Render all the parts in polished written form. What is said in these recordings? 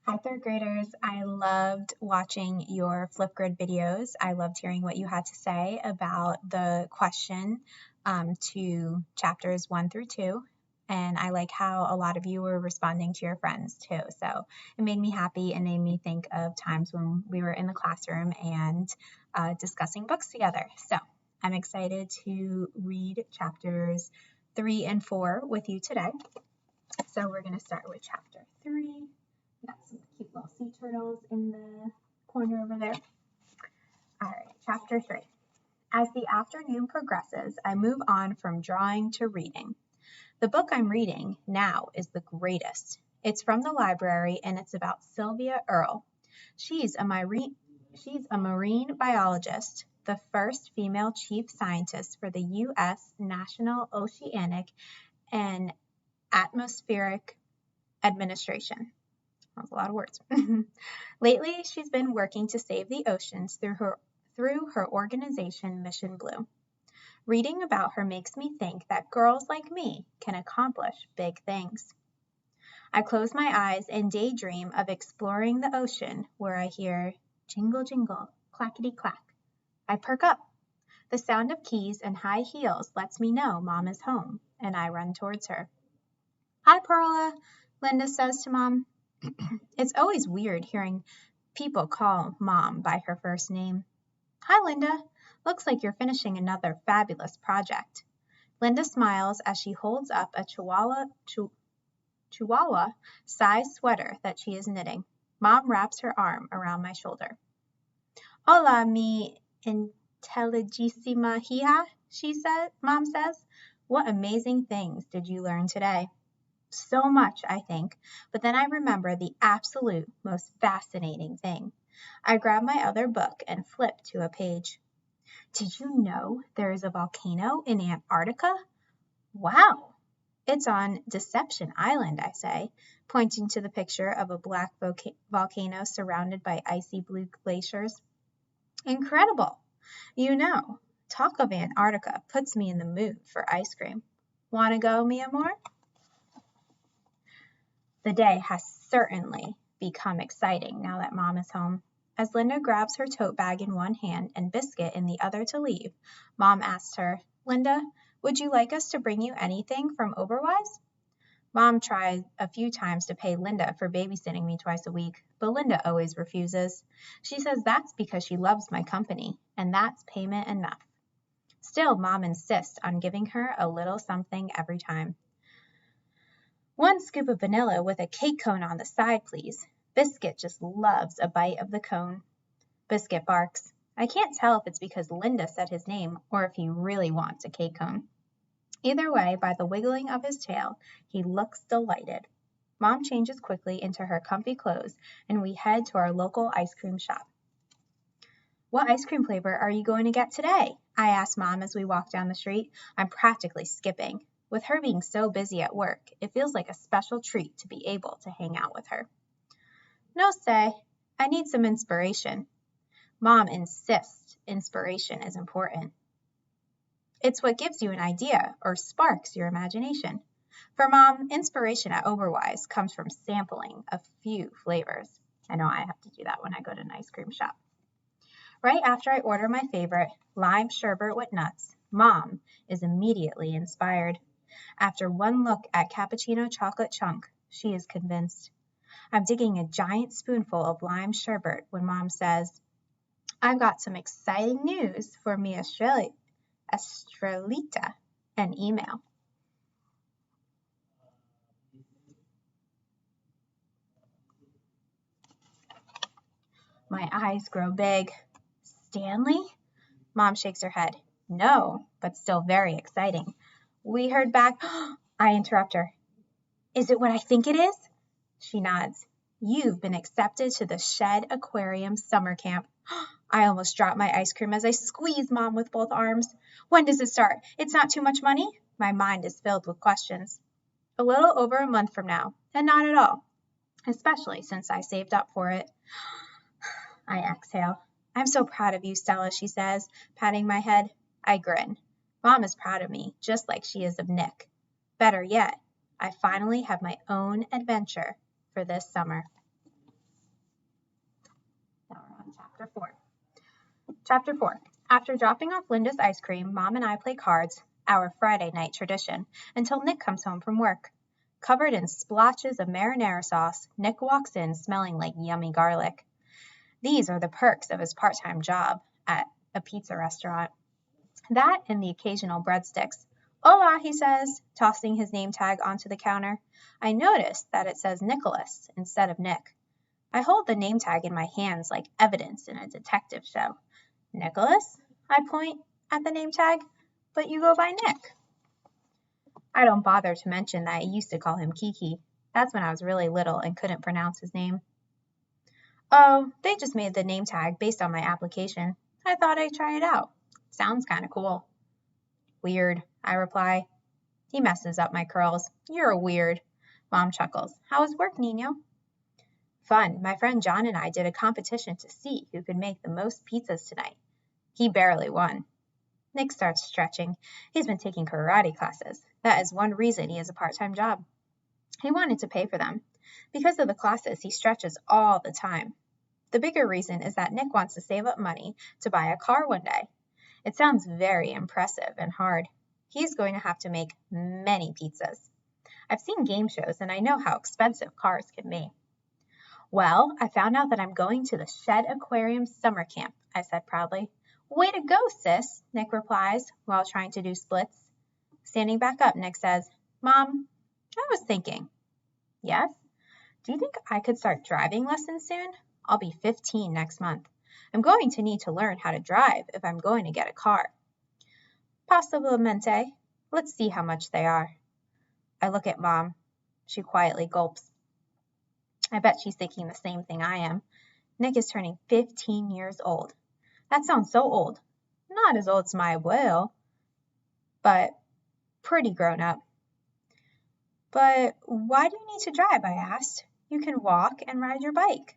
Hi, third graders. I loved watching your Flipgrid videos. I loved hearing what you had to say about the question to chapters 1 through 2. And I like how a lot of you were responding to your friends too. So it made me happy and made me think of times when we were in the classroom and discussing books together. So I'm excited to read chapters 3 and 4 with you today. So we're going to start with chapter 3. Got some cute little sea turtles in the corner over there. All right, chapter 3. As the afternoon progresses, I move on from drawing to reading. The book I'm reading now is the greatest. It's from the library and it's about Sylvia Earle. She's a marine biologist, the first female chief scientist for the U.S. National Oceanic and Atmospheric Administration. That's a lot of words. Lately, she's been working to save the oceans through her organization, Mission Blue. Reading about her makes me think that girls like me can accomplish big things. I close my eyes and daydream of exploring the ocean where I hear jingle, jingle, clackety clack. I perk up. The sound of keys and high heels lets me know Mom is home, and I run towards her. Hi, Perla, Linda says to Mom. It's always weird hearing people call Mom by her first name. Hi, Linda. Looks like you're finishing another fabulous project. Linda smiles as she holds up a Chihuahua-sized sweater that she is knitting. Mom wraps her arm around my shoulder. Hola, mi intelligísima hija, Mom says. What amazing things did you learn today? So much, I think, but then I remember the absolute most fascinating thing. I grab my other book and flip to a page. Did you know there is a volcano in Antarctica? Wow! It's on Deception Island, I say, pointing to the picture of a black volcano surrounded by icy blue glaciers. Incredible! You know, talk of Antarctica puts me in the mood for ice cream. Want to go, mi amor? The day has certainly become exciting now that Mom is home. As Linda grabs her tote bag in one hand and Biscuit in the other to leave, Mom asks her, Linda, would you like us to bring you anything from Oberweis? Mom tried a few times to pay Linda for babysitting me twice a week, but Linda always refuses. She says that's because she loves my company, and that's payment enough. Still, Mom insists on giving her a little something every time. 1 scoop of vanilla with a cake cone on the side, please. Biscuit just loves a bite of the cone. Biscuit barks. I can't tell if it's because Linda said his name or if he really wants a cake cone. Either way, by the wiggling of his tail, he looks delighted. Mom changes quickly into her comfy clothes, and we head to our local ice cream shop. What ice cream flavor are you going to get today? I ask Mom as we walk down the street. I'm practically skipping. With her being so busy at work, it feels like a special treat to be able to hang out with her. No say, I need some inspiration. Mom insists inspiration is important. It's what gives you an idea or sparks your imagination. For Mom, inspiration at Oberweis comes from sampling a few flavors. I know I have to do that when I go to an ice cream shop. Right after I order my favorite, lime sherbet with nuts, Mom is immediately inspired. After one look at cappuccino chocolate chunk, she is convinced. I'm digging a giant spoonful of lime sherbet when Mom says, I've got some exciting news for me Estrelita, an email. My eyes grow big. Stanley? Mom shakes her head. No, but still very exciting. We heard back. I interrupt her. Is it what I think it is? She nods. You've been accepted to the Shed Aquarium summer camp. I almost dropped my ice cream as I squeeze Mom with both arms. When does it start? It's not too much money? My mind is filled with questions. A little over a month from now, and not at all, especially since I saved up for it. I exhale. I'm so proud of you, Stella, she says, patting my head. I grin. Mom is proud of me, just like she is of Nick. Better yet, I finally have my own adventure for this summer. on Chapter 4. Chapter 4. After dropping off Linda's ice cream, Mom and I play cards, our Friday night tradition, until Nick comes home from work. Covered in splotches of marinara sauce, Nick walks in smelling like yummy garlic. These are the perks of his part-time job at a pizza restaurant. That and the occasional breadsticks. Hola, he says, tossing his name tag onto the counter. I noticed that it says Nicholas instead of Nick. I hold the name tag in my hands like evidence in a detective show. Nicholas? I point at the name tag. But you go by Nick. I don't bother to mention that I used to call him Kiki. That's when I was really little and couldn't pronounce his name. Oh, they just made the name tag based on my application. I thought I'd try it out. Sounds kind of cool. Weird, I reply. He messes up my curls. You're a weird. Mom chuckles. How was work, Nino? Fun. My friend John and I did a competition to see who could make the most pizzas tonight. He barely won. Nick starts stretching. He's been taking karate classes. That is one reason he has a part-time job. He wanted to pay for them. Because of the classes, he stretches all the time. The bigger reason is that Nick wants to save up money to buy a car one day. It sounds very impressive and hard. He's going to have to make many pizzas. I've seen game shows and I know how expensive cars can be. Well, I found out that I'm going to the Shed Aquarium summer camp, I said proudly. Way to go, sis, Nick replies while trying to do splits. Standing back up, Nick says, Mom, I was thinking. Yes? Do you think I could start driving lessons soon? I'll be 15 next month. I'm going to need to learn how to drive if I'm going to get a car. Possiblemente. Let's see how much they are. I look at Mom. She quietly gulps. I bet she's thinking the same thing I am. Nick is turning 15 years old. That sounds so old. Not as old as my abuelo, but pretty grown up. But why do you need to drive? I asked. You can walk and ride your bike.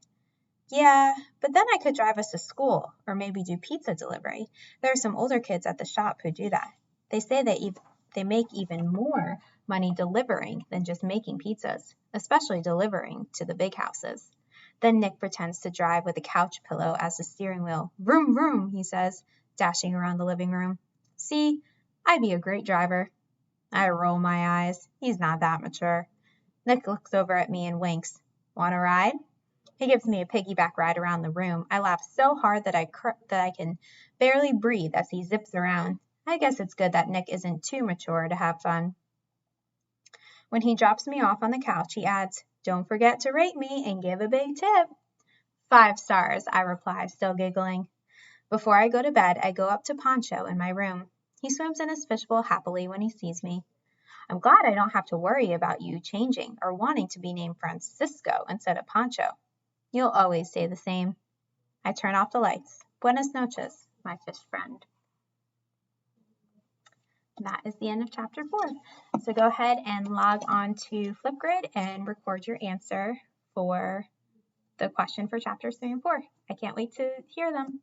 Yeah, but then I could drive us to school or maybe do pizza delivery. There are some older kids at the shop who do that. They say they make even more money delivering than just making pizzas, especially delivering to the big houses. Then Nick pretends to drive with a couch pillow as the steering wheel. Vroom, vroom, he says, dashing around the living room. See, I'd be a great driver. I roll my eyes. He's not that mature. Nick looks over at me and winks. Want to ride? He gives me a piggyback ride around the room. I laugh so hard that I can barely breathe as he zips around. I guess it's good that Nick isn't too mature to have fun. When he drops me off on the couch, he adds, Don't forget to rate me and give a big tip. 5 stars, I reply, still giggling. Before I go to bed, I go up to Pancho in my room. He swims in his fishbowl happily when he sees me. I'm glad I don't have to worry about you changing or wanting to be named Francisco instead of Pancho. You'll always stay the same. I turn off the lights. Buenas noches, my fish friend. That is the end of Chapter 4. So go ahead and log on to Flipgrid and record your answer for the question for Chapters 3 and 4. I can't wait to hear them.